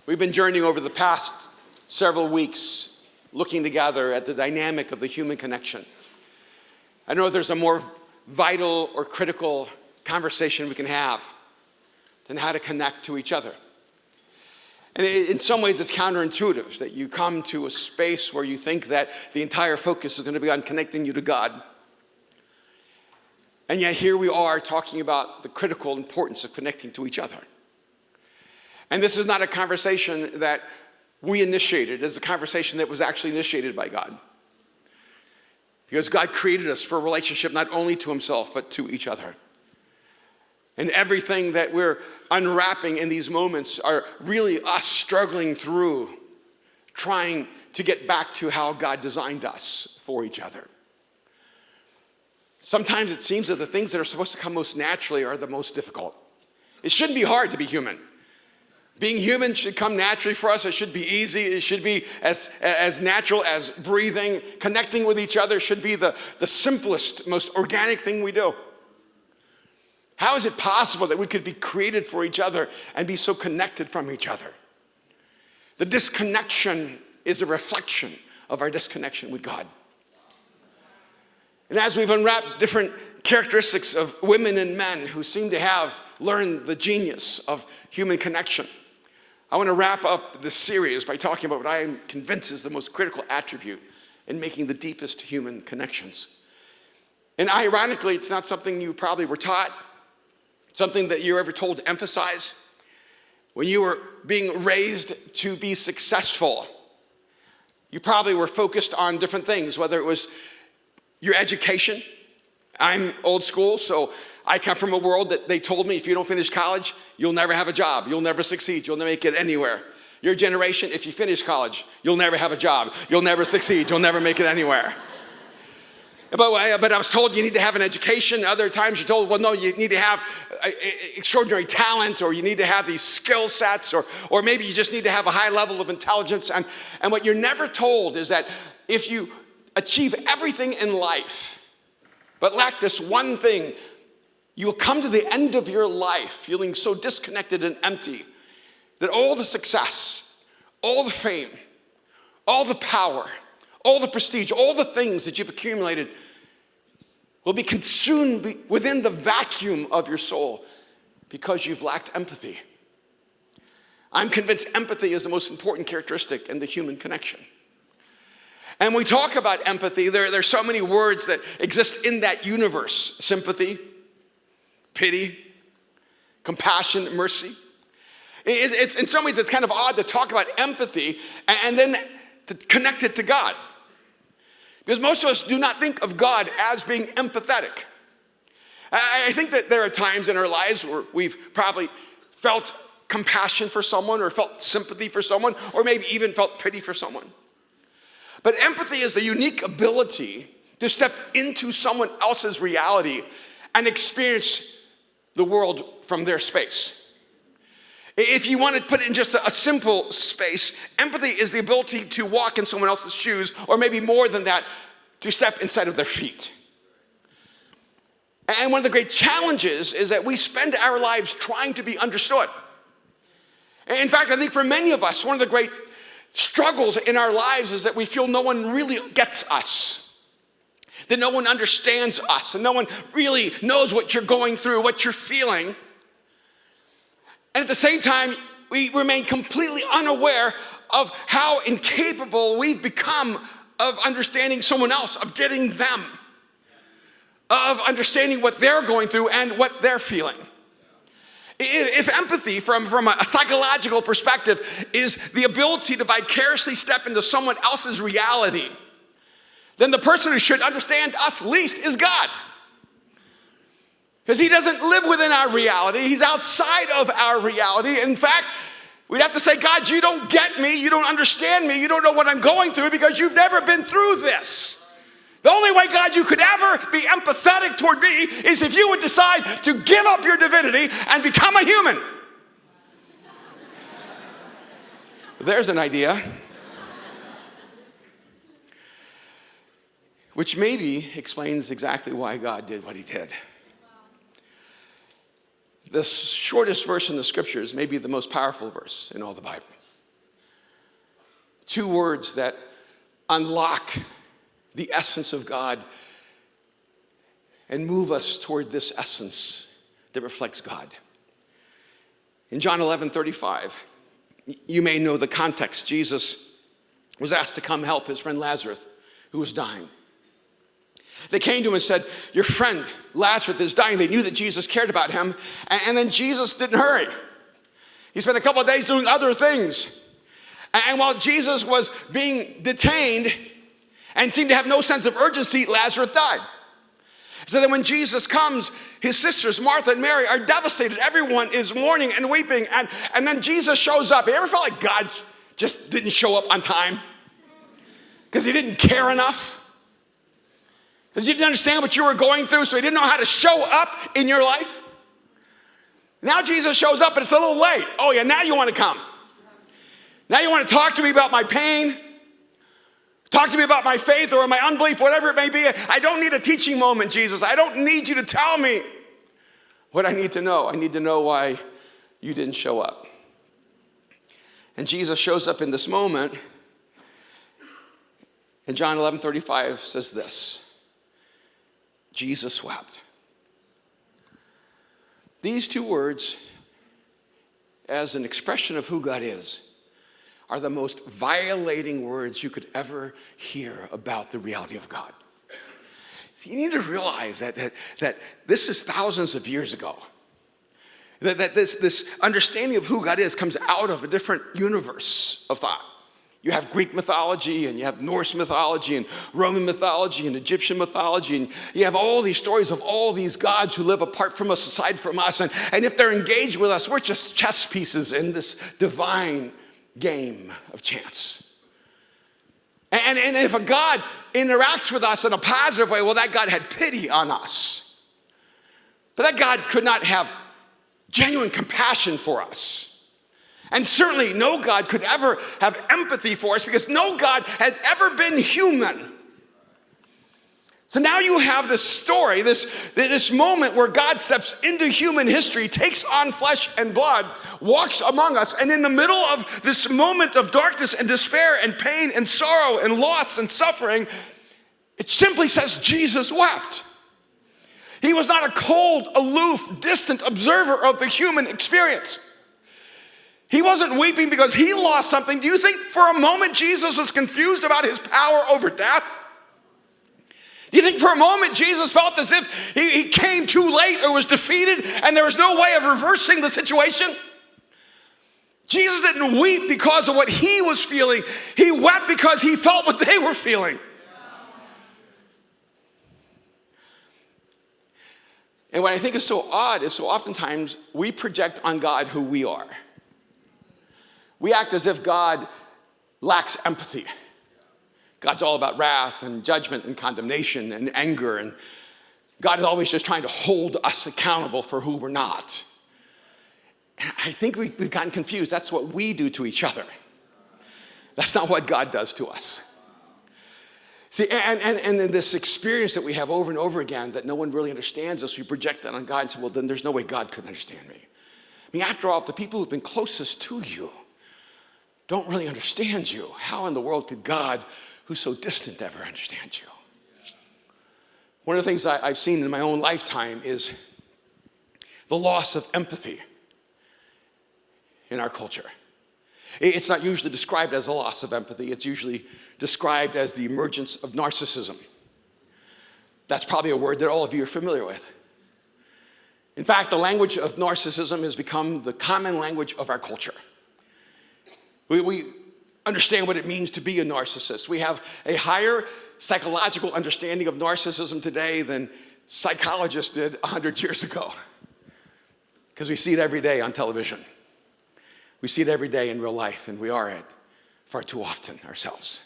We've been journeying over the past several weeks, looking together at the dynamic of the human connection. I don't know if there's a more vital or critical conversation we can have than how to connect to each other. And in some ways, it's counterintuitive that you come to a space where you think that the entire focus is going to be on connecting you to God. And yet here we are talking about the critical importance of connecting to each other. And this is not a conversation that we initiated. It's a conversation that was actually initiated by God. Because God created us for a relationship not only to himself, but to each other. And everything that we're unwrapping in these moments are really us struggling through, trying to get back to how God designed us for each other. Sometimes it seems that the things that are supposed to come most naturally are the most difficult. It shouldn't be hard to be human. Being human should come naturally for us. It should be easy. It should be as natural as breathing. Connecting with each other should be the simplest, most organic thing we do. How is it possible that we could be created for each other and be so connected from each other? The disconnection is a reflection of our disconnection with God. And as we've unwrapped different characteristics of women and men who seem to have learned the genius of human connection, I want to wrap up this series by talking about what I am convinced is the most critical attribute in making the deepest human connections. And ironically, it's not something you probably were taught, something that you were ever told to emphasize. When you were being raised to be successful, you probably were focused on different things, whether it was your education. I'm old school, so I come from a world that they told me if you don't finish college, you'll never have a job, you'll never succeed, you'll never make it anywhere. Your generation, if you finish college, you'll never have a job, you'll never succeed, you'll never make it anywhere. But I was told you need to have an education. Other times you're told, well, no, you need to have extraordinary talent, or you need to have these skill sets, or maybe you just need to have a high level of intelligence. And what you're never told is that if you achieve everything in life, but lack this one thing, you will come to the end of your life feeling so disconnected and empty that all the success, all the fame, all the power, all the prestige, all the things that you've accumulated will be consumed within the vacuum of your soul because you've lacked empathy. I'm convinced empathy is the most important characteristic in the human connection. And when we talk about empathy, there's so many words that exist in that universe: sympathy, pity, compassion, mercy. It's in some ways, it's kind of odd to talk about empathy and then to connect it to God. Because most of us do not think of God as being empathetic. I think that there are times in our lives where we've probably felt compassion for someone, or felt sympathy for someone, or maybe even felt pity for someone. But empathy is the unique ability to step into someone else's reality and experience the world from their space. If you want to put it in just a simple space, empathy is the ability to walk in someone else's shoes, or maybe more than that, to step inside of their feet. And one of the great challenges is that we spend our lives trying to be understood. In fact, I think for many of us, one of the great struggles in our lives is that we feel no one really gets us, that no one understands us, and no one really knows what you're going through, what you're feeling. And at the same time, we remain completely unaware of how incapable we've become of understanding someone else, of getting them, of understanding what they're going through and what they're feeling. If empathy from a psychological perspective is the ability to vicariously step into someone else's reality, then the person who should understand us least is God. Because he doesn't live within our reality. He's outside of our reality. In fact, we'd have to say, God, you don't get me. You don't understand me. You don't know what I'm going through because you've never been through this. The only way, God, you could ever be empathetic toward me is if you would decide to give up your divinity and become a human. There's an idea. Which maybe explains exactly why God did what he did. The shortest verse in the scriptures may be the most powerful verse in all the Bible. Two words that unlock the essence of God and move us toward this essence that reflects God. In John 11:35, you may know the context. Jesus was asked to come help his friend Lazarus, who was dying. They came to him and said, your friend Lazarus is dying. They knew that Jesus cared about him. And then Jesus didn't hurry. He spent a couple of days doing other things. And while Jesus was being detained and seemed to have no sense of urgency, Lazarus died. So then when Jesus comes, his sisters, Martha and Mary, are devastated. Everyone is mourning and weeping. And then Jesus shows up. You ever felt like God just didn't show up on time? Because he didn't care enough? Because he didn't understand what you were going through, so he didn't know how to show up in your life? Now Jesus shows up, and it's a little late. Oh yeah, now you want to come. Now you want to talk to me about my pain? Talk to me about my faith or my unbelief, whatever it may be. I don't need a teaching moment, Jesus. I don't need you to tell me what I need to know. I need to know why you didn't show up. And Jesus shows up in this moment. And John 11:35 says this: Jesus wept. These two words, as an expression of who God is, are the most violating words you could ever hear about the reality of God. So you need to realize that this is thousands of years ago. That this understanding of who God is comes out of a different universe of thought. You have Greek mythology, and you have Norse mythology, and Roman mythology, and Egyptian mythology, and you have all these stories of all these gods who live apart from us, aside from us, and if they're engaged with us, we're just chess pieces in this divine game of chance. And if a God interacts with us in a positive way, well, that God had pity on us. But that God could not have genuine compassion for us. And certainly no God could ever have empathy for us, because no God had ever been human. So now you have this story, this moment where God steps into human history, takes on flesh and blood, walks among us, and in the middle of this moment of darkness and despair and pain and sorrow and loss and suffering, it simply says Jesus wept. He was not a cold, aloof, distant observer of the human experience. He wasn't weeping because he lost something. Do you think for a moment Jesus was confused about his power over death? Do you think for a moment Jesus felt as if he came too late or was defeated and there was no way of reversing the situation? Jesus didn't weep because of what he was feeling. He wept because he felt what they were feeling. And what I think is so odd is so oftentimes we project on God who we are. We act as if God lacks empathy. God's all about wrath and judgment and condemnation and anger, and God is always just trying to hold us accountable for who we're not. And I think we've gotten confused. That's what we do to each other. That's not what God does to us. See, and this experience that we have over and over again, that no one really understands us, we project that on God and say, well, then there's no way God could understand me. I mean, after all, if the people who've been closest to you don't really understand you, how in the world could God, who's so distant, ever understand you? One of the things I've seen in my own lifetime is the loss of empathy in our culture. It's not usually described as a loss of empathy. It's usually described as the emergence of narcissism. That's probably a word that all of you are familiar with. In fact, the language of narcissism has become the common language of our culture. We understand what it means to be a narcissist. We have a higher psychological understanding of narcissism today than psychologists did 100 years ago, because we see it every day on television. We see it every day in real life, and we are it far too often ourselves.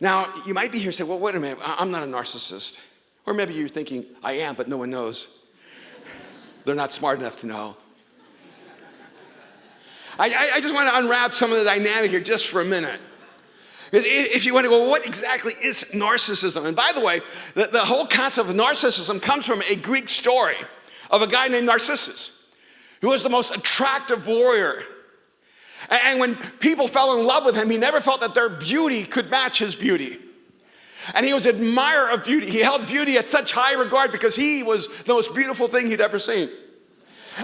Now, you might be here and say, well, wait a minute, I'm not a narcissist. Or maybe you're thinking, I am, but no one knows. They're not smart enough to know. I just want to unwrap some of the dynamic here just for a minute. Because if you want to go, well, what exactly is narcissism? And by the way, the whole concept of narcissism comes from a Greek story of a guy named Narcissus, who was the most attractive warrior. And when people fell in love with him, he never felt that their beauty could match his beauty. And he was an admirer of beauty. He held beauty at such high regard because he was the most beautiful thing he'd ever seen.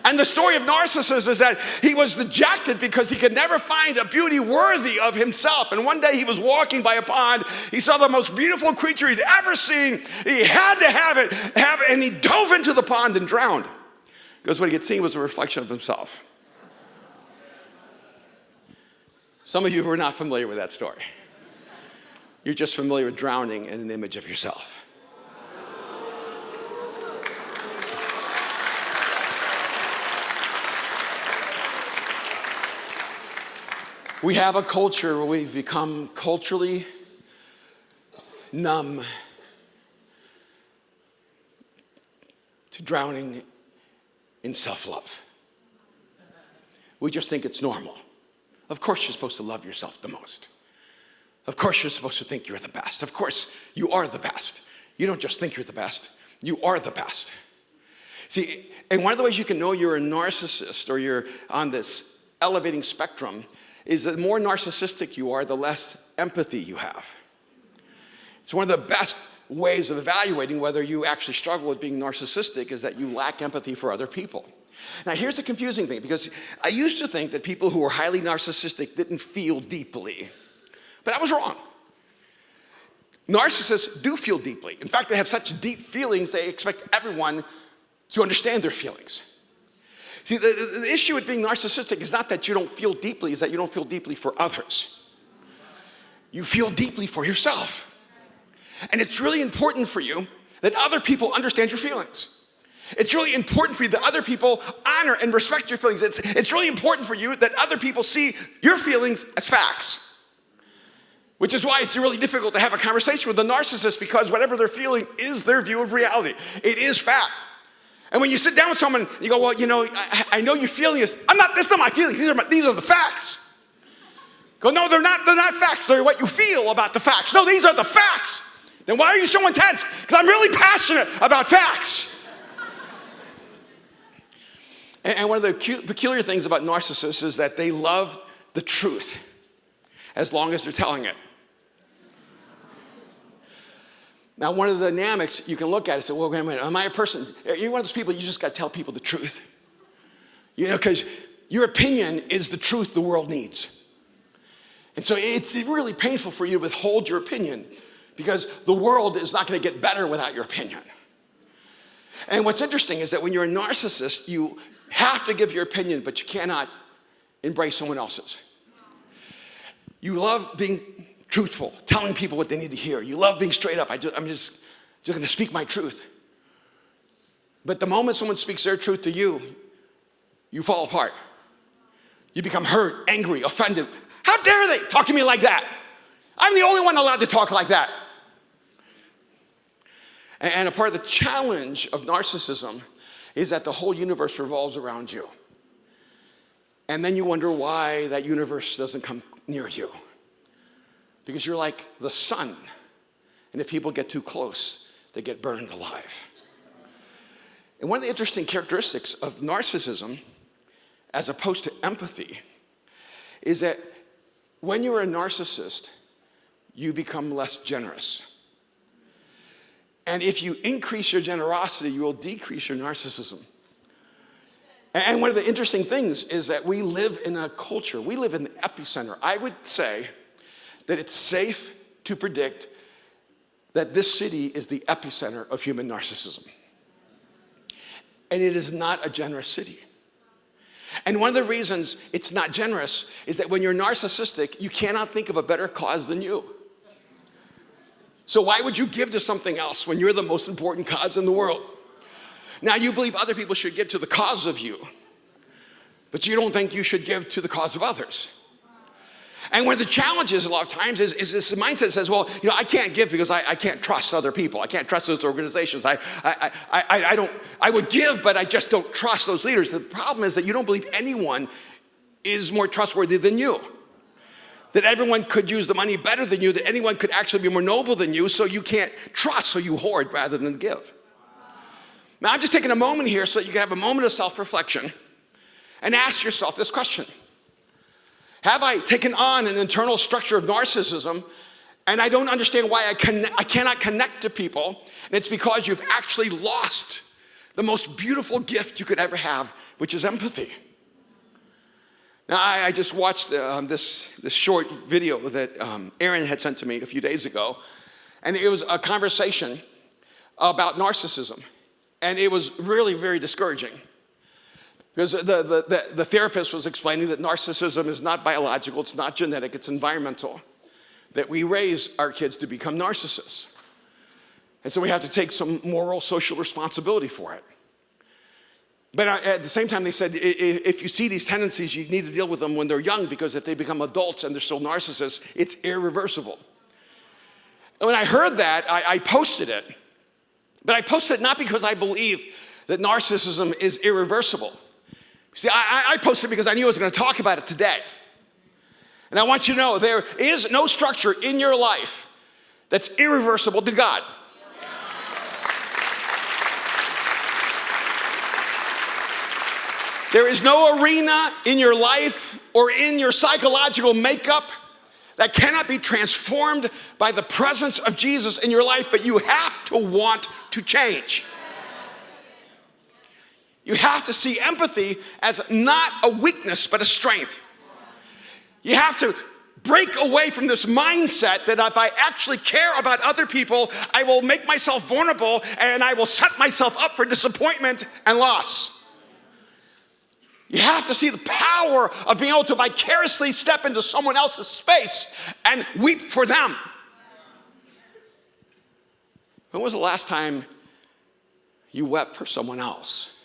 And the story of Narcissus is that he was dejected because he could never find a beauty worthy of himself. And one day he was walking by a pond. He saw the most beautiful creature he'd ever seen. He had to have it, and he dove into the pond and drowned. Because what he had seen was a reflection of himself. Some of you are not familiar with that story. You're just familiar with drowning in an image of yourself. We have a culture where we've become culturally numb to drowning in self-love. We just think it's normal. Of course you're supposed to love yourself the most. Of course you're supposed to think you're the best. Of course you are the best. You don't just think you're the best, you are the best. See, and one of the ways you can know you're a narcissist or you're on this elevating spectrum is that the more narcissistic you are, the less empathy you have. It's one of the best ways of evaluating whether you actually struggle with being narcissistic is that you lack empathy for other people. Now, here's the confusing thing, because I used to think that people who were highly narcissistic didn't feel deeply, but I was wrong. Narcissists do feel deeply. In fact, they have such deep feelings, they expect everyone to understand their feelings. See, the issue with being narcissistic is not that you don't feel deeply, it's that you don't feel deeply for others. You feel deeply for yourself. And it's really important for you that other people understand your feelings. It's really important for you that other people honor and respect your feelings. It's really important for you that other people see your feelings as facts. Which is why it's really difficult to have a conversation with a narcissist, because whatever they're feeling is their view of reality. It is fact. And when you sit down with someone, you go, well, you know, I know you're feeling this. That's not my feelings. These are the facts. Go, no, they're not facts. They're what you feel about the facts. No, these are the facts. Then why are you so intense? Because I'm really passionate about facts. And one of the peculiar things about narcissists is that they love the truth as long as they're telling it. Now, one of the dynamics you can look at is say, well, wait a minute, am I a person? You're one of those people, you just got to tell people the truth. You know, because your opinion is the truth the world needs. And so it's really painful for you to withhold your opinion, because the world is not going to get better without your opinion. And what's interesting is that when you're a narcissist, you have to give your opinion, but you cannot embrace someone else's. You love being truthful, telling people what they need to hear. You love being straight up. I'm just going to speak my truth. But the moment someone speaks their truth to you, you fall apart. You become hurt, angry, offended. How dare they talk to me like that? I'm the only one allowed to talk like that. And a part of the challenge of narcissism is that the whole universe revolves around you. And then you wonder why that universe doesn't come near you. Because you're like the sun, and if people get too close, they get burned alive. And one of the interesting characteristics of narcissism, as opposed to empathy, is that when you're a narcissist, you become less generous. And if you increase your generosity, you will decrease your narcissism. And one of the interesting things is that we live in a culture, we live in the epicenter. I would say that it's safe to predict that this city is the epicenter of human narcissism. And it is not a generous city. And one of the reasons it's not generous is that when you're narcissistic, you cannot think of a better cause than you. So why would you give to something else when you're the most important cause in the world? Now, you believe other people should give to the cause of you, but you don't think you should give to the cause of others. And one of the challenges a lot of times is this mindset that says, well, you know, I can't give because I can't trust other people. I can't trust those organizations. I would give, but I just don't trust those leaders. The problem is that you don't believe anyone is more trustworthy than you. That everyone could use the money better than you, that anyone could actually be more noble than you, so you can't trust, so you hoard rather than give. Now, I'm just taking a moment here so that you can have a moment of self-reflection and ask yourself this question. Have I taken on an internal structure of narcissism and I don't understand why I cannot connect to people? And it's because you've actually lost the most beautiful gift you could ever have, which is empathy. Now, I just watched this short video that Aaron had sent to me a few days ago, and it was a conversation about narcissism, and it was really very discouraging because the therapist was explaining that narcissism is not biological, it's not genetic, it's environmental, that we raise our kids to become narcissists. And so we have to take some moral, social responsibility for it. But at the same time, they said, if you see these tendencies, you need to deal with them when they're young, because if they become adults and they're still narcissists, it's irreversible. And when I heard that, I posted it. But I posted it not because I believe that narcissism is irreversible. See, I posted it because I knew I was going to talk about it today. And I want you to know there is no structure in your life that's irreversible to God. There is no arena in your life or in your psychological makeup that cannot be transformed by the presence of Jesus in your life, but you have to want to change. You have to see empathy as not a weakness, but a strength. You have to break away from this mindset that if I actually care about other people, I will make myself vulnerable and I will set myself up for disappointment and loss. You have to see the power of being able to vicariously step into someone else's space and weep for them. When was the last time you wept for someone else?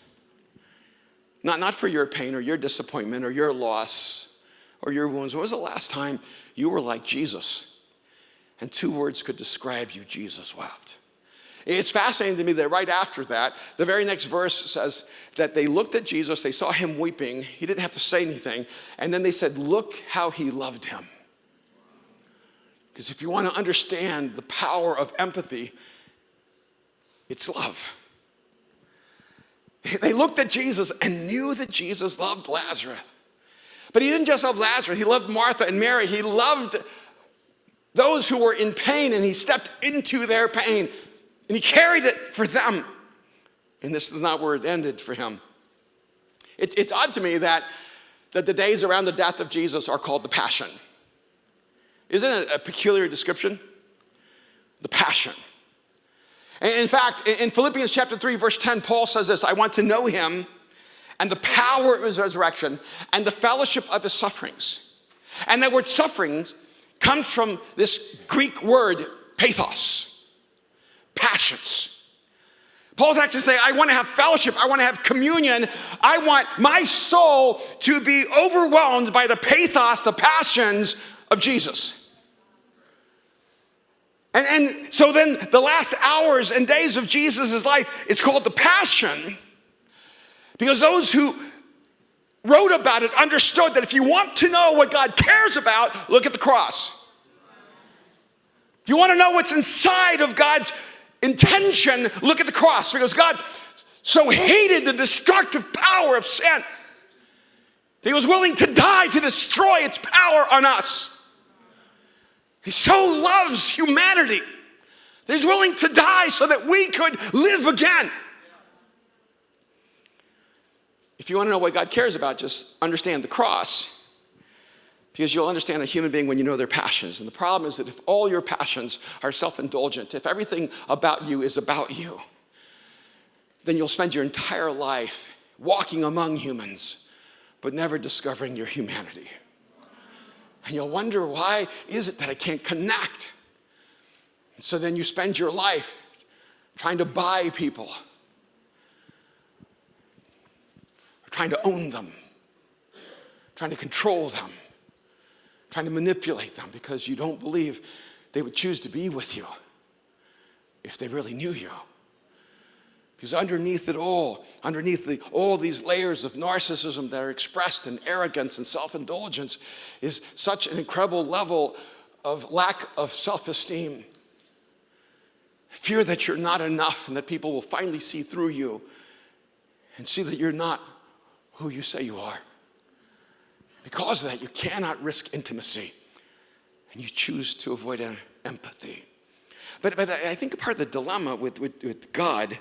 Not for your pain or your disappointment or your loss or your wounds. When was the last time you were like Jesus? And 2 words could describe you: Jesus wept. It's fascinating to me that right after that, the very next verse says that they looked at Jesus, they saw him weeping, he didn't have to say anything, and then they said, look how he loved him. Because if you want to understand the power of empathy, it's love. They looked at Jesus and knew that Jesus loved Lazarus. But he didn't just love Lazarus, he loved Martha and Mary. He loved those who were in pain, and he stepped into their pain. And he carried it for them. And this is not where it ended for him. It's odd to me that the days around the death of Jesus are called the Passion. Isn't it a peculiar description? The Passion. And in fact, in Philippians chapter 3, verse 10, Paul says this: I want to know him and the power of his resurrection and the fellowship of his sufferings. And that word sufferings comes from this Greek word, pathos. Passions. Paul's actually saying, I want to have fellowship. I want to have communion. I want my soul to be overwhelmed by the pathos, the passions of Jesus. And so then the last hours and days of Jesus' life is called the Passion, because those who wrote about it understood that if you want to know what God cares about, look at the cross. If you want to know what's inside of God's intention, look at the cross, because God so hated the destructive power of sin that he was willing to die to destroy its power on us. He so loves humanity that he's willing to die so that we could live again. If you want to know what God cares about, just understand the cross, because you'll understand a human being when you know their passions. And the problem is that if all your passions are self-indulgent, if everything about you is about you, then you'll spend your entire life walking among humans, but never discovering your humanity. And you'll wonder, why is it that I can't connect? And so then you spend your life trying to buy people, or trying to own them, trying to control them, trying to manipulate them, because you don't believe they would choose to be with you if they really knew you. Because underneath it all, all these layers of narcissism that are expressed in arrogance and self-indulgence, is such an incredible level of lack of self-esteem. Fear that you're not enough and that people will finally see through you and see that you're not who you say you are. Because of that, you cannot risk intimacy. And you choose to avoid empathy. But I think part of the dilemma with God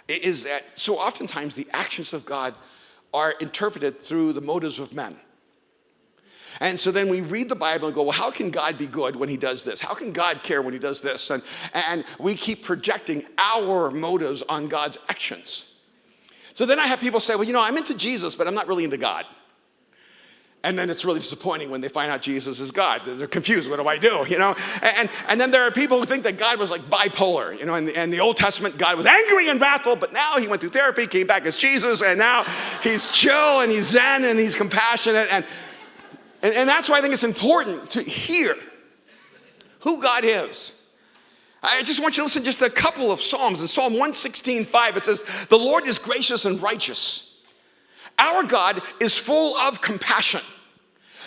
is that so oftentimes the actions of God are interpreted through the motives of men. And so then we read the Bible and go, well, how can God be good when he does this? How can God care when he does this? And we keep projecting our motives on God's actions. So then I have people say, well, I'm into Jesus, but I'm not really into God. And then it's really disappointing when they find out Jesus is God. They're confused. What do I do? And then there are people who think that God was like bipolar. In the Old Testament, God was angry and wrathful, but now he went through therapy, came back as Jesus, and now he's chill and he's zen and he's compassionate. And that's why I think it's important to hear who God is. I just want you to listen to just a couple of Psalms. In Psalm 116:5, it says, "The Lord is gracious and righteous. Our God is full of compassion."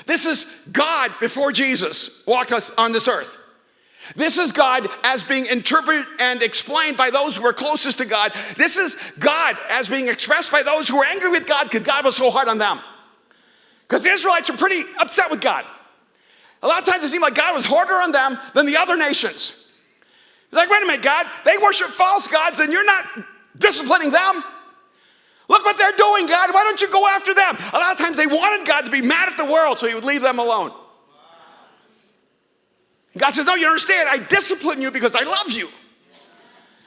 This is God before Jesus walked us on this earth. This is God as being interpreted and explained by those who are closest to God. This is God as being expressed by those who are angry with God because God was so hard on them. Because the Israelites were pretty upset with God. A lot of times it seemed like God was harder on them than the other nations. It's like, wait a minute, God, they worship false gods and you're not disciplining them. Look what they're doing, God. Why don't you go after them? A lot of times they wanted God to be mad at the world so he would leave them alone. And God says, no, you understand. I discipline you because I love you.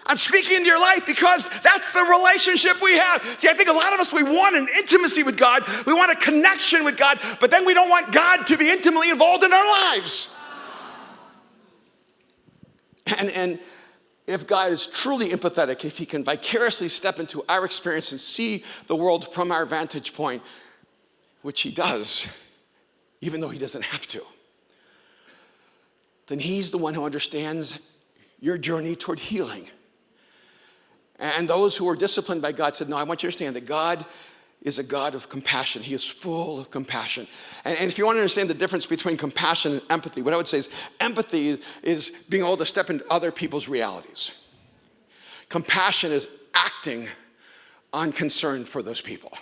I'm speaking into your life because that's the relationship we have. See, I think a lot of us, we want an intimacy with God. We want a connection with God, but then we don't want God to be intimately involved in our lives. And if God is truly empathetic, if he can vicariously step into our experience and see the world from our vantage point, which he does, even though he doesn't have to, then he's the one who understands your journey toward healing. And those who are disciplined by God said, no, I want you to understand that God is a God of compassion. He is full of compassion. And if you want to understand the difference between compassion and empathy, what I would say is empathy is being able to step into other people's realities. Compassion is acting on concern for those people.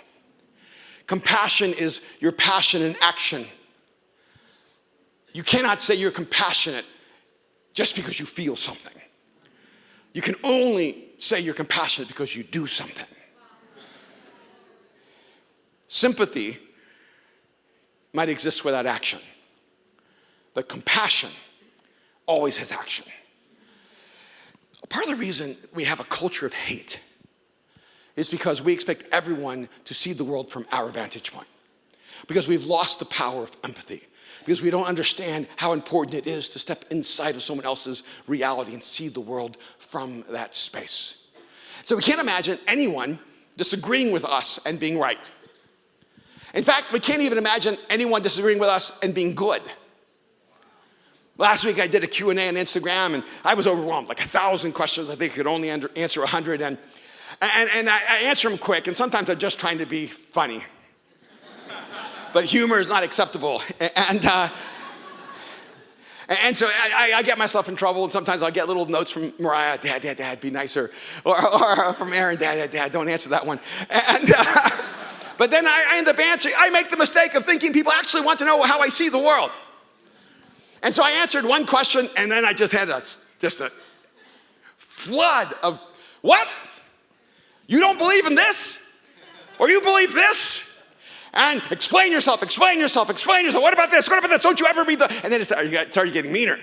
Compassion is your passion in action. You cannot say you're compassionate just because you feel something. You can only say you're compassionate because you do something. Sympathy might exist without action, but compassion always has action. Part of the reason we have a culture of hate is because we expect everyone to see the world from our vantage point, because we've lost the power of empathy, because we don't understand how important it is to step inside of someone else's reality and see the world from that space. So we can't imagine anyone disagreeing with us and being right. In fact, we can't even imagine anyone disagreeing with us and being good. Last week I did a Q&A on Instagram and I was overwhelmed, like 1,000 questions. I think I could only answer 100. And I answer them quick, and sometimes I'm just trying to be funny. But humor is not acceptable. And so I get myself in trouble, and sometimes I'll get little notes from Mariah, Dad, be nicer. Or from Aaron, Dad, don't answer that one. But then I end up answering. I make the mistake of thinking people actually want to know how I see the world. And so I answered one question, and then I just had a flood of, what? You don't believe in this? Or you believe this? And explain yourself. What about this? Don't you ever read the... And then it started getting meaner.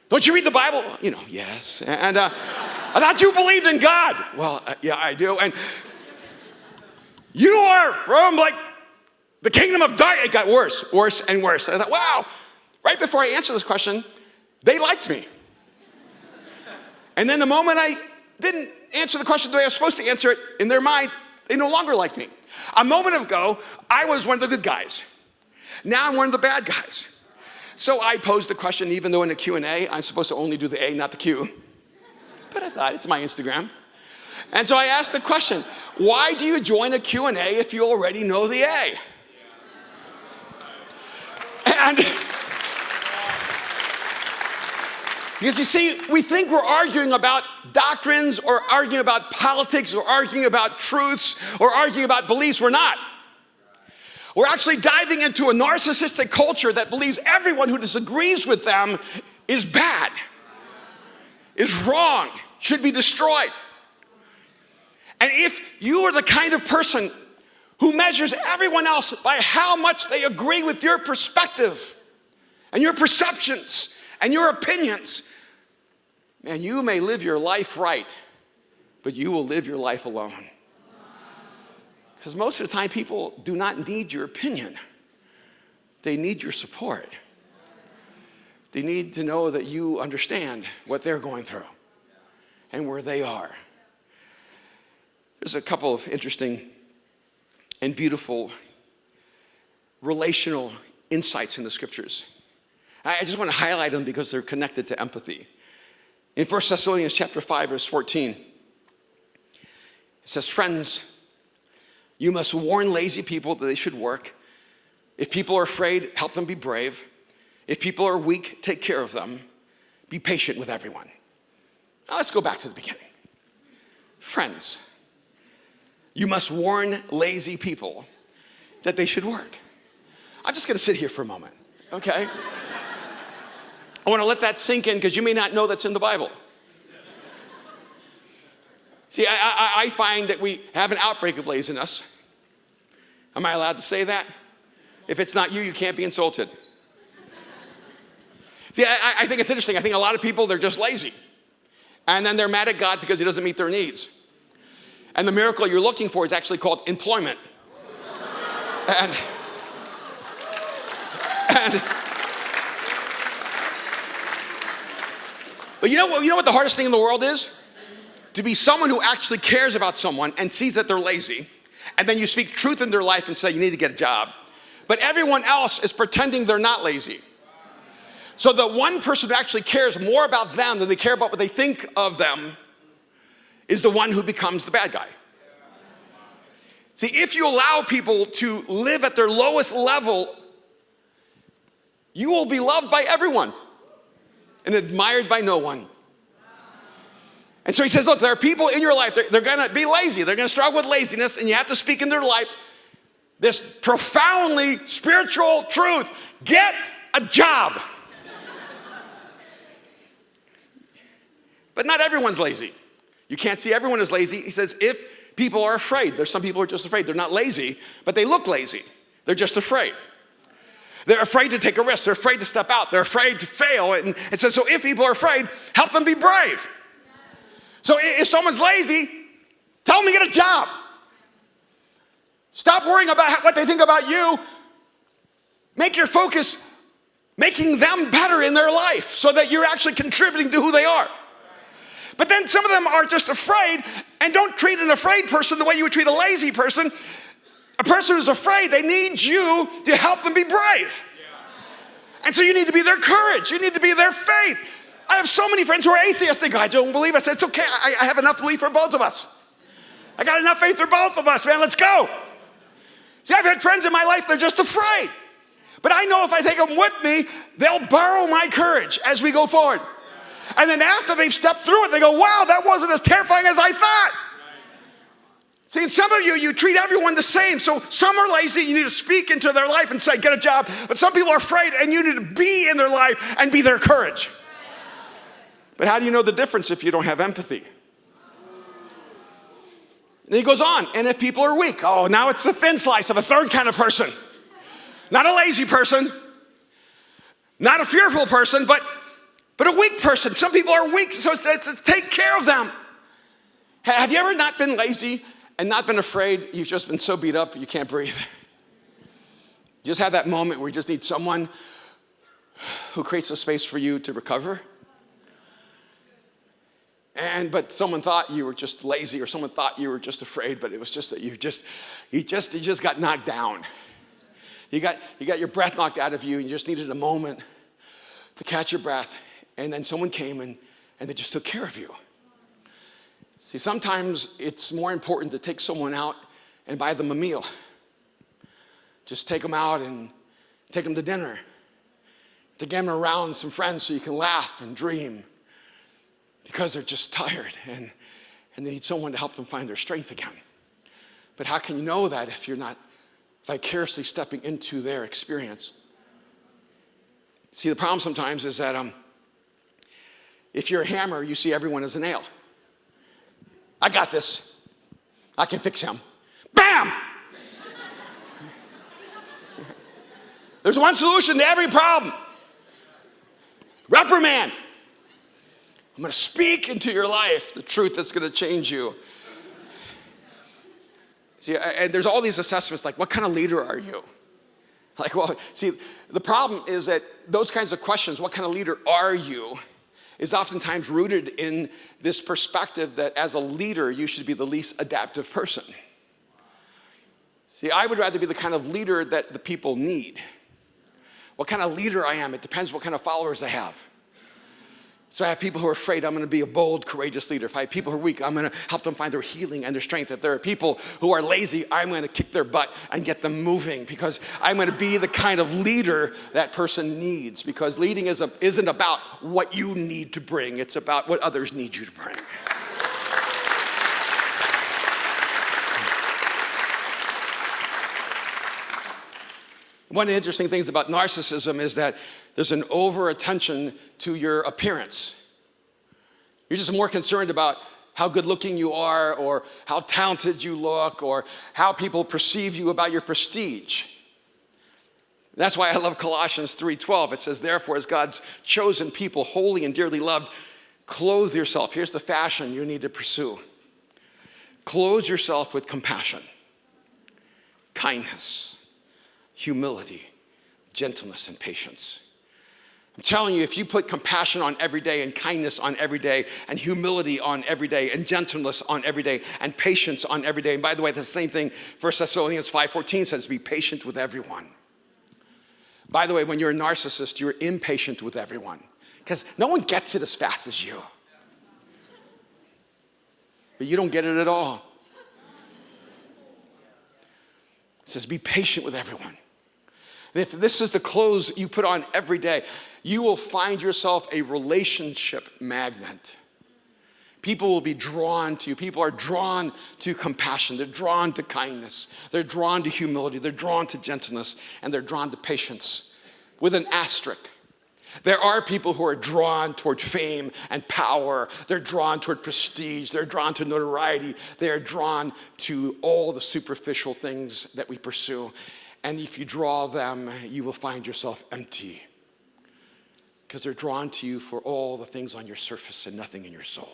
Don't you read the Bible? Yes. And I thought you believed in God. Well, yeah, I do. And you are from the kingdom of darkness. It got worse and worse. I thought, wow. Right before I answered this question, they liked me. And then the moment I didn't answer the question the way I was supposed to answer it, in their mind, they no longer liked me. A moment ago, I was one of the good guys. Now I'm one of the bad guys. So I posed the question, even though in a Q&A, I'm supposed to only do the A, not the Q. But I thought, it's my Instagram. And so I asked the question, why do you join a Q&A if you already know the A? And because you see, we think we're arguing about doctrines or arguing about politics or arguing about truths or arguing about beliefs. We're not. We're actually diving into a narcissistic culture that believes everyone who disagrees with them is bad, is wrong, should be destroyed. And if you are the kind of person who measures everyone else by how much they agree with your perspective and your perceptions and your opinions, man, you may live your life right, but you will live your life alone. Because most of the time, people do not need your opinion. They need your support. They need to know that you understand what they're going through and where they are. There's a couple of interesting and beautiful relational insights in the scriptures. I just want to highlight them because they're connected to empathy. In 1 Thessalonians chapter 5, verse 14, it says, friends, you must warn lazy people that they should work. If people are afraid, help them be brave. If people are weak, take care of them. Be patient with everyone. Now let's go back to the beginning. Friends, you must warn lazy people that they should work. I'm just going to sit here for a moment, okay? I want to let that sink in because you may not know that's in the Bible. See, I find that we have an outbreak of laziness. Am I allowed to say that? If it's not you, you can't be insulted. See, I think it's interesting. I think a lot of people, they're just lazy. And then they're mad at God because he doesn't meet their needs. And the miracle you're looking for is actually called employment. But you know what the hardest thing in the world is? To be someone who actually cares about someone and sees that they're lazy, and then you speak truth in their life and say, you need to get a job. But everyone else is pretending they're not lazy. So the one person who actually cares more about them than they care about what they think of them is the one who becomes the bad guy. See, if you allow people to live at their lowest level, you will be loved by everyone and admired by no one. And so he says, look, there are people in your life, they're gonna be lazy, they're gonna struggle with laziness, and you have to speak in their life this profoundly spiritual truth: get a job. But not everyone's lazy. You can't see everyone as lazy. He says, if people are afraid, there's some people who are just afraid. They're not lazy, but they look lazy. They're just afraid. They're afraid to take a risk. They're afraid to step out. They're afraid to fail. And it says, so if people are afraid, help them be brave. So if someone's lazy, tell them to get a job. Stop worrying about what they think about you. Make your focus making them better in their life so that you're actually contributing to who they are. But then some of them are just afraid, and don't treat an afraid person the way you would treat a lazy person. A person who's afraid, they need you to help them be brave. And so you need to be their courage. You need to be their faith. I have so many friends who are atheists. They go, I don't believe. I said, it's okay. I have enough belief for both of us. I got enough faith for both of us, man. Let's go. See, I've had friends in my life, they're just afraid. But I know if I take them with me, they'll borrow my courage as we go forward. And then after they've stepped through it, they go, wow, that wasn't as terrifying as I thought. See, and some of you treat everyone the same. So some are lazy, you need to speak into their life and say, get a job. But some people are afraid, and you need to be in their life and be their courage. But how do you know the difference if you don't have empathy? And he goes on, and if people are weak, oh, now it's the thin slice of a third kind of person. Not a lazy person, not a fearful person, but a weak person. Some people are weak, so it's take care of them. Have you ever not been lazy and not been afraid? You've just been so beat up you can't breathe. You just have that moment where you just need someone who creates a space for you to recover. But someone thought you were just lazy, or someone thought you were just afraid, but it was just that you just got knocked down. You got your breath knocked out of you, and you just needed a moment to catch your breath. And then someone came and they just took care of you. See, sometimes it's more important to take someone out and buy them a meal. Just take them out and take them to dinner. To get them around some friends so you can laugh and dream. Because they're just tired and they need someone to help them find their strength again. But how can you know that if you're not vicariously stepping into their experience. See, the problem sometimes is that if you're a hammer, you see everyone as a nail. I got this. I can fix him. Bam! There's one solution to every problem. Reprimand. I'm going to speak into your life the truth that's going to change you. See, and there's all these assessments like, what kind of leader are you? Like, well, see, the problem is that those kinds of questions, what kind of leader are you, is oftentimes rooted in this perspective that as a leader, you should be the least adaptive person. See, I would rather be the kind of leader that the people need. What kind of leader I am, it depends what kind of followers I have. So I have people who are afraid, I'm going to be a bold, courageous leader. If I have people who are weak, I'm going to help them find their healing and their strength. If there are people who are lazy, I'm going to kick their butt and get them moving because I'm going to be the kind of leader that person needs. Because leading isn't about what you need to bring. It's about what others need you to bring. One of the interesting things about narcissism is that there's an over-attention to your appearance. You're just more concerned about how good looking you are or how talented you look or how people perceive you about your prestige. That's why I love Colossians 3:12. It says, therefore, as God's chosen people, holy and dearly loved, clothe yourself. Here's the fashion you need to pursue. Clothe yourself with compassion, kindness, humility, gentleness, and patience. I'm telling you, if you put compassion on every day and kindness on every day and humility on every day and gentleness on every day and patience on every day, and by the way, the same thing 1 Thessalonians 5:14 says, be patient with everyone. By the way, when you're a narcissist, you're impatient with everyone because no one gets it as fast as you. But you don't get it at all. It says, be patient with everyone. And if this is the clothes you put on every day, you will find yourself a relationship magnet. People will be drawn to you. People are drawn to compassion. They're drawn to kindness. They're drawn to humility. They're drawn to gentleness. And they're drawn to patience with an asterisk. There are people who are drawn toward fame and power. They're drawn toward prestige. They're drawn to notoriety. They're drawn to all the superficial things that we pursue. And if you draw them, you will find yourself empty because they're drawn to you for all the things on your surface and nothing in your soul.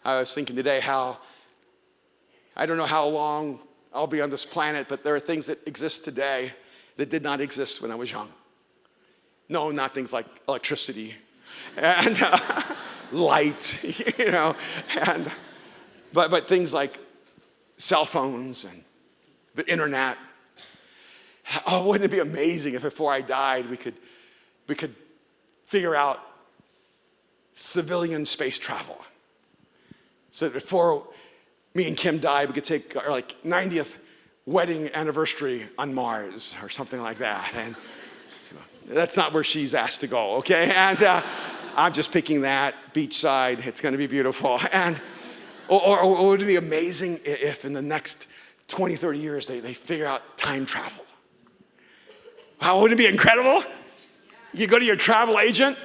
I was thinking today how, I don't know how long I'll be on this planet, but there are things that exist today that did not exist when I was young. No, not things like electricity and light, but things like cell phones and the internet. Oh, wouldn't it be amazing if before I died we could figure out civilian space travel? So that before me and Kim died, we could take our 90th wedding anniversary on Mars or something like that. And so that's not where she's asked to go, okay? And I'm just picking that beachside. It's going to be beautiful. And or would it be amazing if in the next 20, 30 years they figure out time travel? Wow, wouldn't it be incredible? You go to your travel agent.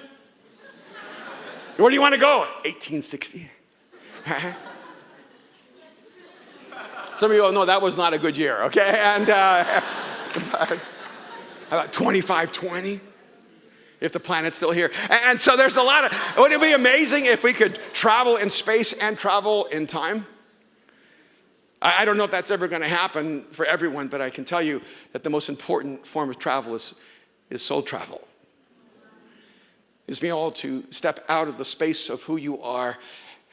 Where do you want to go? 1860. Some of you all know that was not a good year, okay? And how about 2520? If the planet's still here. And so there's a lot of, wouldn't it be amazing if we could travel in space and travel in time? I don't know if that's ever going to happen for everyone, but I can tell you that the most important form of travel is soul travel. Is being able to step out of the space of who you are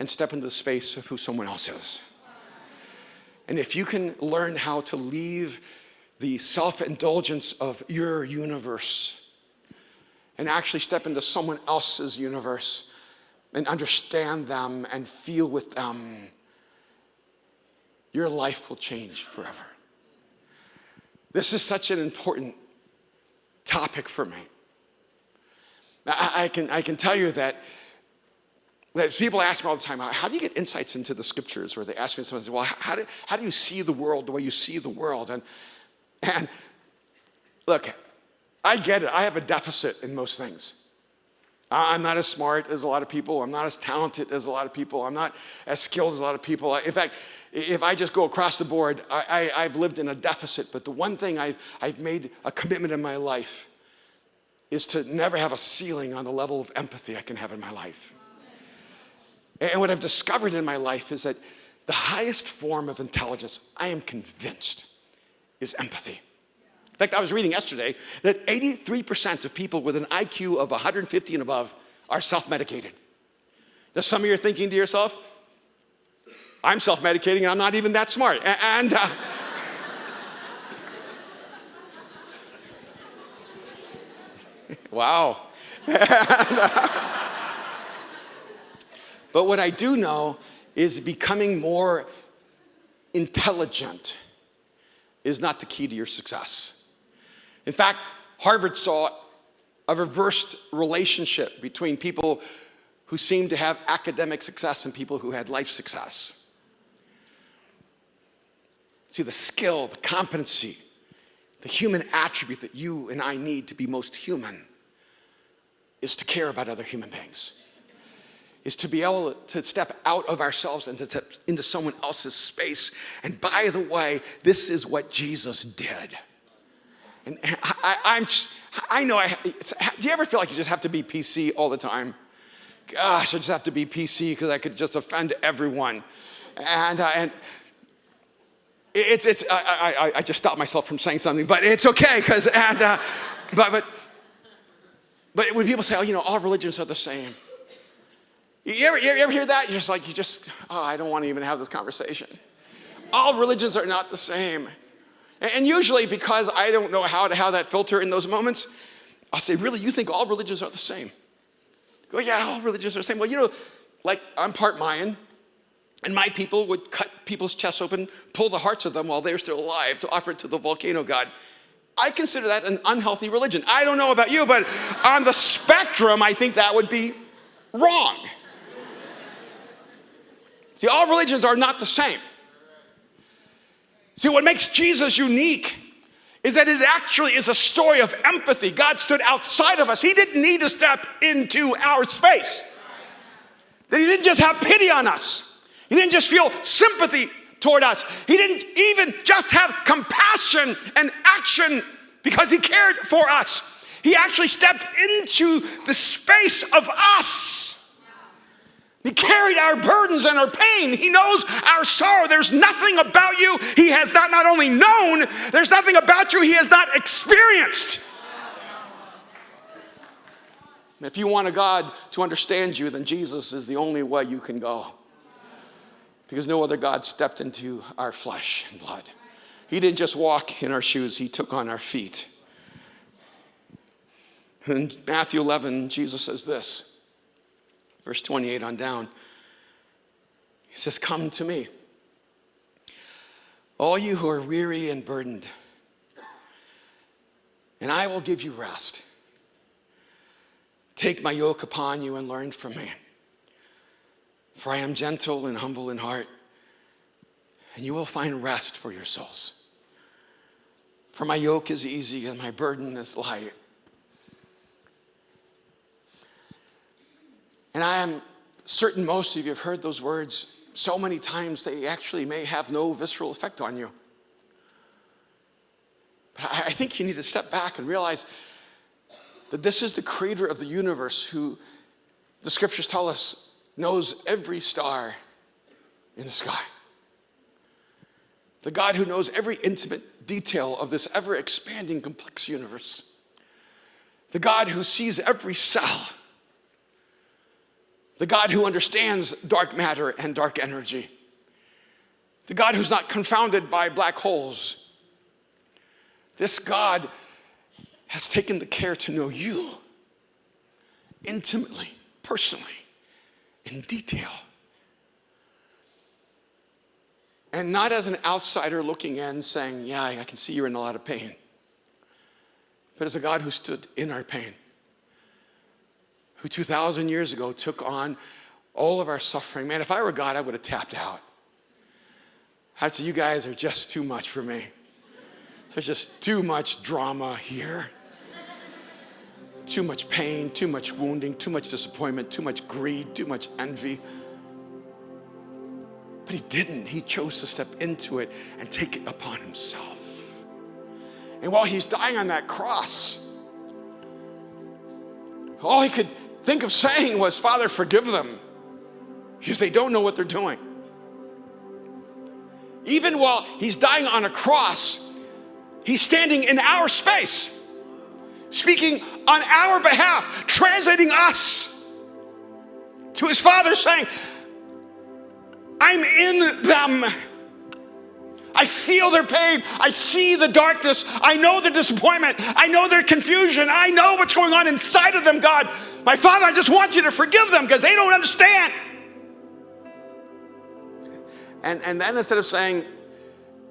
and step into the space of who someone else is. And if you can learn how to leave the self-indulgence of your universe and actually step into someone else's universe and understand them and feel with them, your life will change forever. This is such an important topic for me. I can tell you that that people ask me all the time, how do you get insights into the scriptures? Or they ask me sometimes, well, how do you see the world the way you see the world? And look, I get it. I have a deficit in most things. I'm not as smart as a lot of people. I'm not as talented as a lot of people. I'm not as skilled as a lot of people. In fact, if I just go across the board, I've lived in a deficit. But the one thing I've made a commitment in my life is to never have a ceiling on the level of empathy I can have in my life. And what I've discovered in my life is that the highest form of intelligence, I am convinced, is empathy. In fact, I was reading yesterday that 83% of people with an IQ of 150 and above are self-medicated. Now, some of you are thinking to yourself, I'm self-medicating and I'm not even that smart. Wow. But what I do know is becoming more intelligent is not the key to your success. In fact, Harvard saw a reversed relationship between people who seemed to have academic success and people who had life success. See, the skill, the competency, the human attribute that you and I need to be most human is to care about other human beings, is to be able to step out of ourselves and to step into someone else's space. And by the way, this is what Jesus did. And I know, do you ever feel like you just have to be PC all the time? Gosh, I just have to be PC because I could just offend everyone. And I just stopped myself from saying something, but it's okay because, but when people say, oh, all religions are the same. You ever hear that? You're just I don't want to even have this conversation. All religions are not the same. And usually because I don't know how to have that filter in those moments, I'll say, really, you think all religions are the same? Go, yeah, all religions are the same. Well, like I'm part Mayan, and my people would cut people's chests open, pull the hearts of them while they're still alive to offer it to the volcano god. I consider that an unhealthy religion. I don't know about you, but on the spectrum, I think that would be wrong. See, all religions are not the same. See, what makes Jesus unique is that it actually is a story of empathy. God stood outside of us. He didn't need to step into our space. That he didn't just have pity on us. He didn't just feel sympathy toward us. He didn't even just have compassion and action because he cared for us. He actually stepped into the space of us. He carried our burdens and our pain. He knows our sorrow. There's nothing about you he has not only known, there's nothing about you he has not experienced. And if you want a God to understand you, then Jesus is the only way you can go. Because no other God stepped into our flesh and blood. He didn't just walk in our shoes, he took on our feet. In Matthew 11, Jesus says this. Verse 28 on down. He says, come to me, all you who are weary and burdened, and I will give you rest. Take my yoke upon you and learn from me. For I am gentle and humble in heart, and you will find rest for your souls. For my yoke is easy and my burden is light. And I am certain most of you have heard those words so many times they actually may have no visceral effect on you. But I think you need to step back and realize that this is the creator of the universe who, the scriptures tell us, knows every star in the sky. The God who knows every intimate detail of this ever-expanding, complex universe. The God who sees every cell. The God who understands dark matter and dark energy. The God who's not confounded by black holes. This God has taken the care to know you intimately, personally, in detail. And not as an outsider looking in saying, yeah, I can see you're in a lot of pain. But as a God who stood in our pain. Who 2,000 years ago took on all of our suffering. Man, if I were God, I would have tapped out. I'd say, you guys are just too much for me. There's just too much drama here. Too much pain, too much wounding, too much disappointment, too much greed, too much envy. But he didn't. He chose to step into it and take it upon himself. And while he's dying on that cross, all he could think of saying was, Father, forgive them, because they don't know what they're doing. Even while he's dying on a cross, he's standing in our space, speaking on our behalf, translating us to his Father, saying, I'm in them. I feel their pain. I see the darkness. I know their disappointment. I know their confusion. I know what's going on inside of them, God. My Father, I just want you to forgive them because they don't understand. And then instead of saying,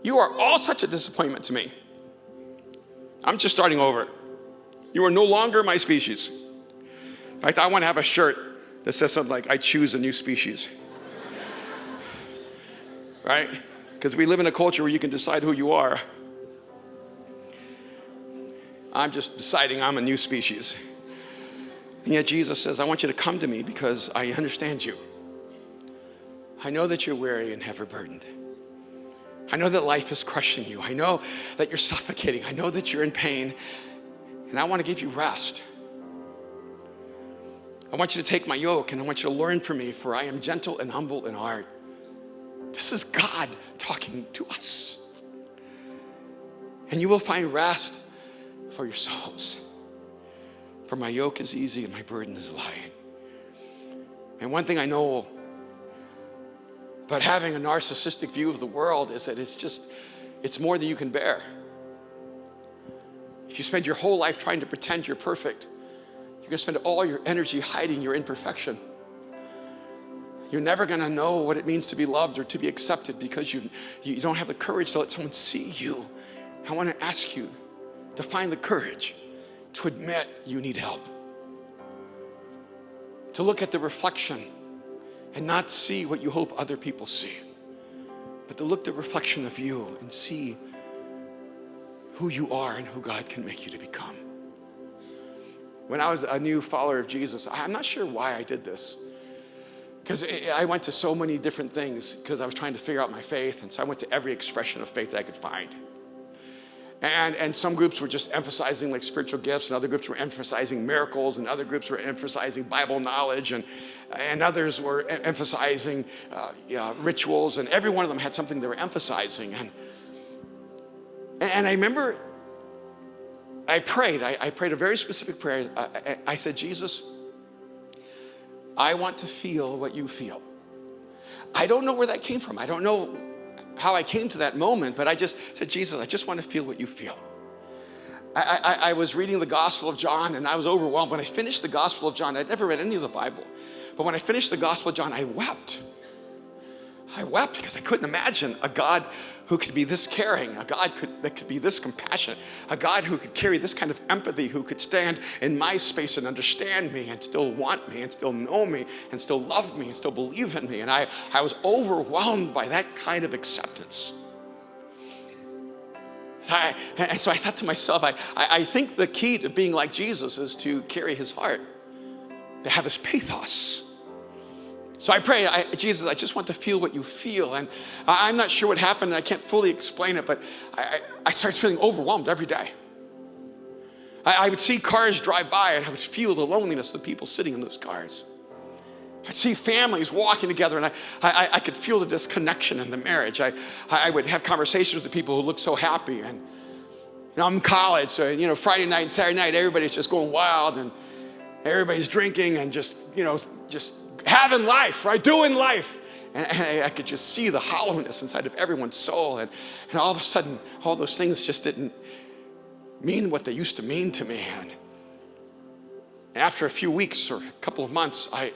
you are all such a disappointment to me, I'm just starting over. You are no longer my species. In fact, I want to have a shirt that says something like, I choose a new species. Right? Because we live in a culture where you can decide who you are. I'm just deciding I'm a new species. And yet Jesus says, I want you to come to me because I understand you. I know that you're weary and heavy burdened. I know that life is crushing you. I know that you're suffocating. I know that you're in pain. And I want to give you rest. I want you to take my yoke and I want you to learn from me, for I am gentle and humble in heart. This is God talking to us. And you will find rest for your souls. For my yoke is easy and my burden is light. And one thing I know about having a narcissistic view of the world is that it's more than you can bear. If you spend your whole life trying to pretend you're perfect, you're gonna spend all your energy hiding your imperfection. You're never gonna know what it means to be loved or to be accepted because you don't have the courage to let someone see you. I wanna ask you to find the courage to admit you need help. To look at the reflection and not see what you hope other people see, but to look at the reflection of you and see who you are and who God can make you to become. When I was a new follower of Jesus, I'm not sure why I did this, because I went to so many different things because I was trying to figure out my faith, and so I went to every expression of faith that I could find. And some groups were just emphasizing like spiritual gifts, and other groups were emphasizing miracles, and other groups were emphasizing Bible knowledge, and others were emphasizing rituals, and every one of them had something they were emphasizing. And I remember I prayed a very specific prayer. I said, Jesus, I want to feel what you feel. I don't know where that came from. I don't know how I came to that moment, but I just said, Jesus, I just want to feel what you feel. I was reading the Gospel of John, and I was overwhelmed. When I finished the Gospel of John, I'd never read any of the Bible, but when I finished the Gospel of John, I wept. I wept because I couldn't imagine a God who could be this caring, a God that could be this compassionate, a God who could carry this kind of empathy, who could stand in my space and understand me and still want me and still know me and still love me and still believe in me. And I was overwhelmed by that kind of acceptance. And so I thought to myself, I think the key to being like Jesus is to carry his heart, to have his pathos. So I prayed, Jesus, I just want to feel what you feel. And I'm not sure what happened, and I can't fully explain it, but I started feeling overwhelmed every day. I would see cars drive by, and I would feel the loneliness of the people sitting in those cars. I'd see families walking together, and I could feel the disconnection in the marriage. I would have conversations with the people who looked so happy. And I'm in college, so Friday night and Saturday night, everybody's just going wild, and everybody's drinking and just having life, right? Doing life. And I could just see the hollowness inside of everyone's soul. And all of a sudden, all those things just didn't mean what they used to mean to me. And after a few weeks or a couple of months, I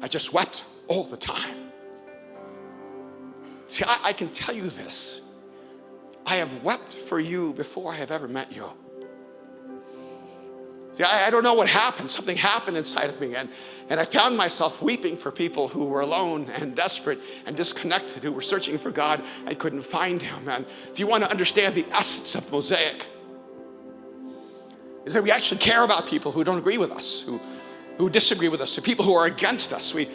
just wept all the time. See, I can tell you this. I have wept for you before I have ever met you. See, I don't know what happened. Something happened inside of me. And I found myself weeping for people who were alone and desperate and disconnected, who were searching for God and couldn't find him. And if you want to understand the essence of Mosaic, is that we actually care about people who don't agree with us, who disagree with us, the people who are against us. We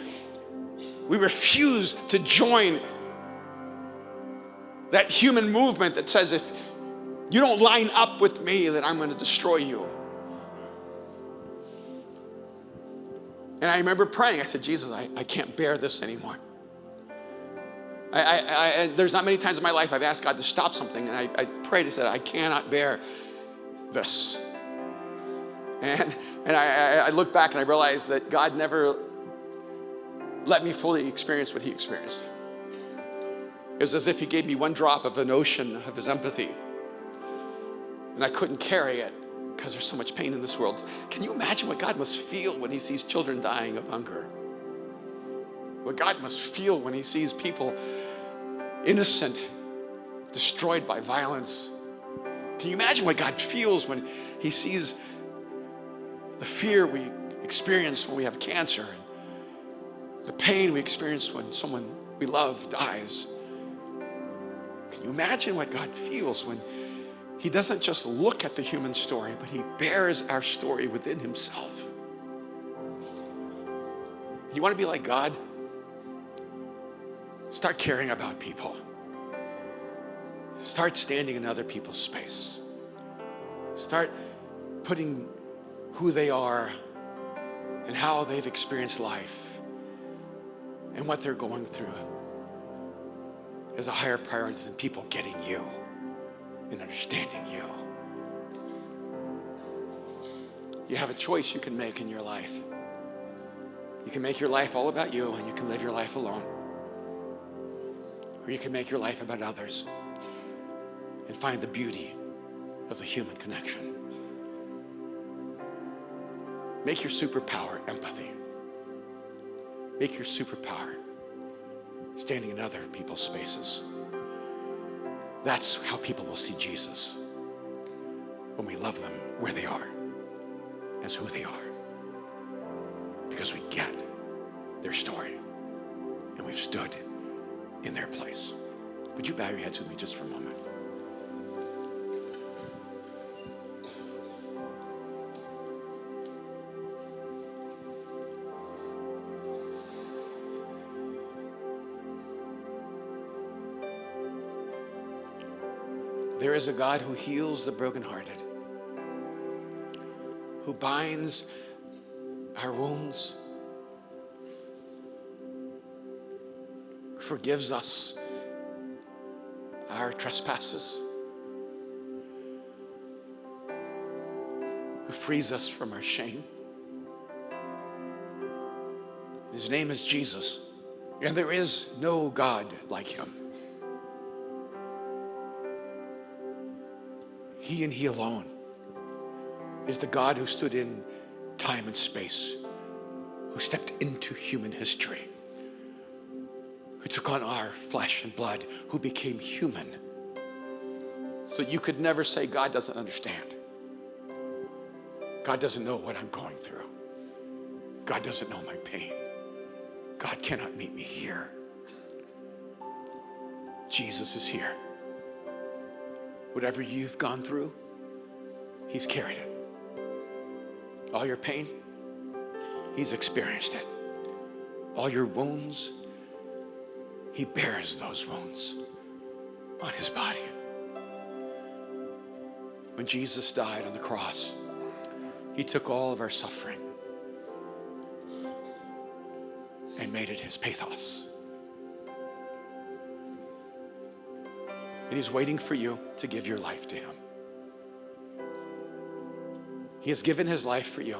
refuse to join that human movement that says, if you don't line up with me, then I'm going to destroy you. And I remember praying. I said, Jesus, I can't bear this anymore. There's not many times in my life I've asked God to stop something, and I prayed and said, I cannot bear this. And I look back and I realized that God never let me fully experience what he experienced. It was as if he gave me one drop of an ocean of his empathy, and I couldn't carry it because there's so much pain in this world. Can you imagine what God must feel when he sees children dying of hunger? What God must feel when he sees people innocent, destroyed by violence? Can you imagine what God feels when he sees the fear we experience when we have cancer, and the pain we experience when someone we love dies? Can you imagine what God feels when he doesn't just look at the human story, but he bears our story within himself? You want to be like God? Start caring about people. Start standing in other people's space. Start putting who they are and how they've experienced life and what they're going through as a higher priority than people getting you and understanding you. You have a choice you can make in your life. You can make your life all about you, and you can live your life alone. Or you can make your life about others and find the beauty of the human connection. Make your superpower empathy. Make your superpower standing in other people's spaces. That's how people will see Jesus, when we love them where they are, as who they are. Because we get their story, and we've stood in their place. Would you bow your heads with me just for a moment? There is a God who heals the brokenhearted, who binds our wounds, forgives us our trespasses, who frees us from our shame. His name is Jesus, and there is no God like him. He and he alone is the God who stood in time and space, who stepped into human history, who took on our flesh and blood, who became human. So you could never say God doesn't understand. God doesn't know what I'm going through. God doesn't know my pain. God cannot meet me here. Jesus is here. Whatever you've gone through, he's carried it. All your pain, he's experienced it. All your wounds, he bears those wounds on his body. When Jesus died on the cross, he took all of our suffering and made it his pathos. And he's waiting for you to give your life to him. He has given his life for you.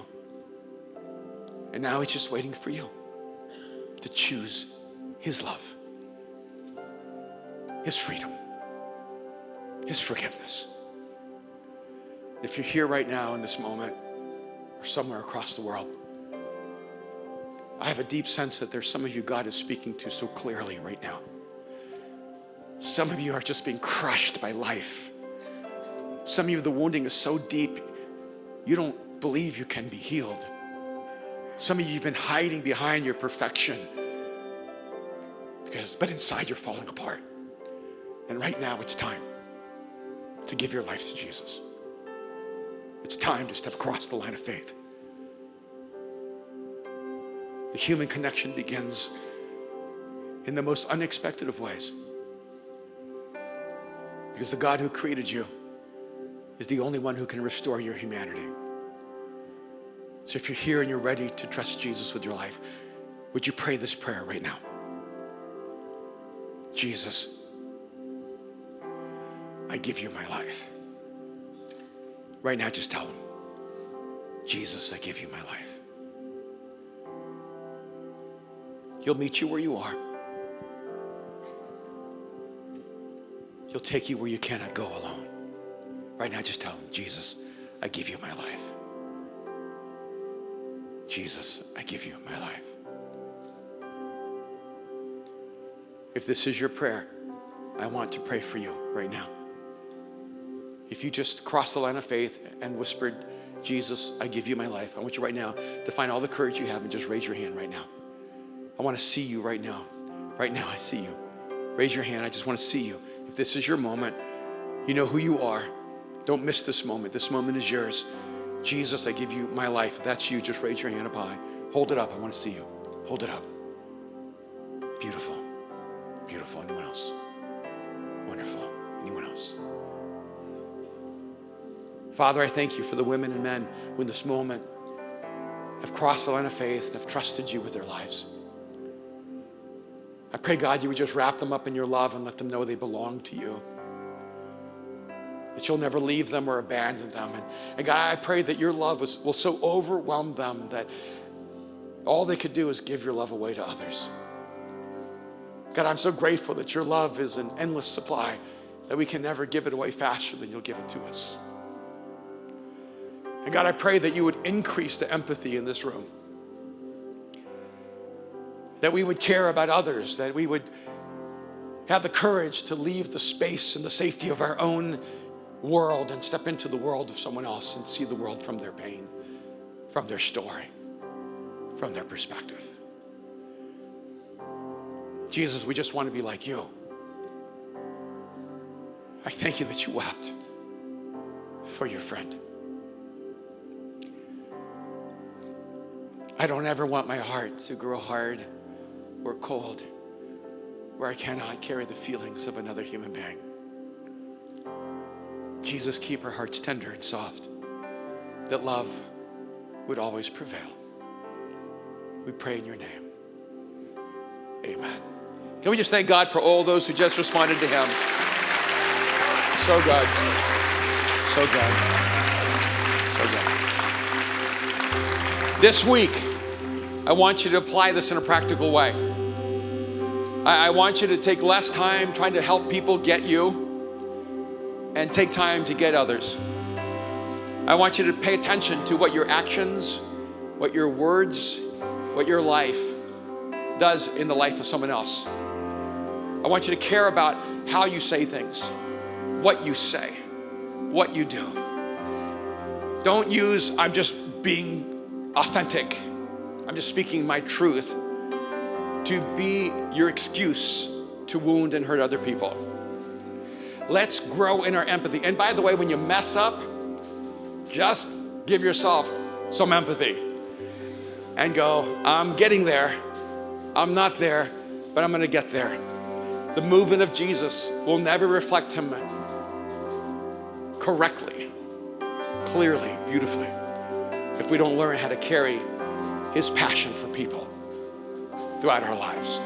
And now he's just waiting for you to choose his love, his freedom, his forgiveness. If you're here right now in this moment or somewhere across the world, I have a deep sense that there's some of you God is speaking to so clearly right now. Some of you are just being crushed by life. Some of you, the wounding is so deep, you don't believe you can be healed. Some of you have been hiding behind your perfection but inside you're falling apart. And right now it's time to give your life to Jesus. It's time to step across the line of faith. The human connection begins in the most unexpected of ways. Because the God who created you is the only one who can restore your humanity. So if you're here and you're ready to trust Jesus with your life, would you pray this prayer right now? Jesus, I give you my life. Right now, just tell him, Jesus, I give you my life. He'll meet you where you are. He'll take you where you cannot go alone. Right now, just tell him, Jesus, I give you my life. Jesus, I give you my life. If this is your prayer, I want to pray for you right now. If you just crossed the line of faith and whispered, Jesus, I give you my life, I want you right now to find all the courage you have and just raise your hand right now. I want to see you right now. Right now, I see you. Raise your hand. I just want to see you. If this is your moment, you know who you are. Don't miss this moment. This moment is yours. Jesus, I give you my life. If that's you, just raise your hand up high. Hold it up. I want to see you. Hold it up. Beautiful. Beautiful. Anyone else? Wonderful. Anyone else? Father, I thank you for the women and men who in this moment have crossed the line of faith and have trusted you with their lives. I pray, God, you would just wrap them up in your love and let them know they belong to you. That you'll never leave them or abandon them. And God, I pray that your love will so overwhelm them that all they could do is give your love away to others. God, I'm so grateful that your love is an endless supply, that we can never give it away faster than you'll give it to us. And God, I pray that you would increase the empathy in this room. That we would care about others, that we would have the courage to leave the space and the safety of our own world and step into the world of someone else and see the world from their pain, from their story, from their perspective. Jesus, we just want to be like you. I thank you that you wept for your friend. I don't ever want my heart to grow hard or cold, where I cannot carry the feelings of another human being. Jesus, keep our hearts tender and soft, that love would always prevail. We pray in your name. Amen. Can we just thank God for all those who just responded to him? So good. So good. So good. This week, I want you to apply this in a practical way. I want you to take less time trying to help people get you and take time to get others. I want you to pay attention to what your actions, what your words, what your life does in the life of someone else. I want you to care about how you say things, what you say, what you do. Don't use, I'm just being authentic. I'm just speaking my truth to be your excuse to wound and hurt other people. Let's grow in our empathy. And by the way, when you mess up, just give yourself some empathy and go, I'm getting there. I'm not there, but I'm going to get there. The movement of Jesus will never reflect him correctly, clearly, beautifully, if we don't learn how to carry his passion for people throughout our lives.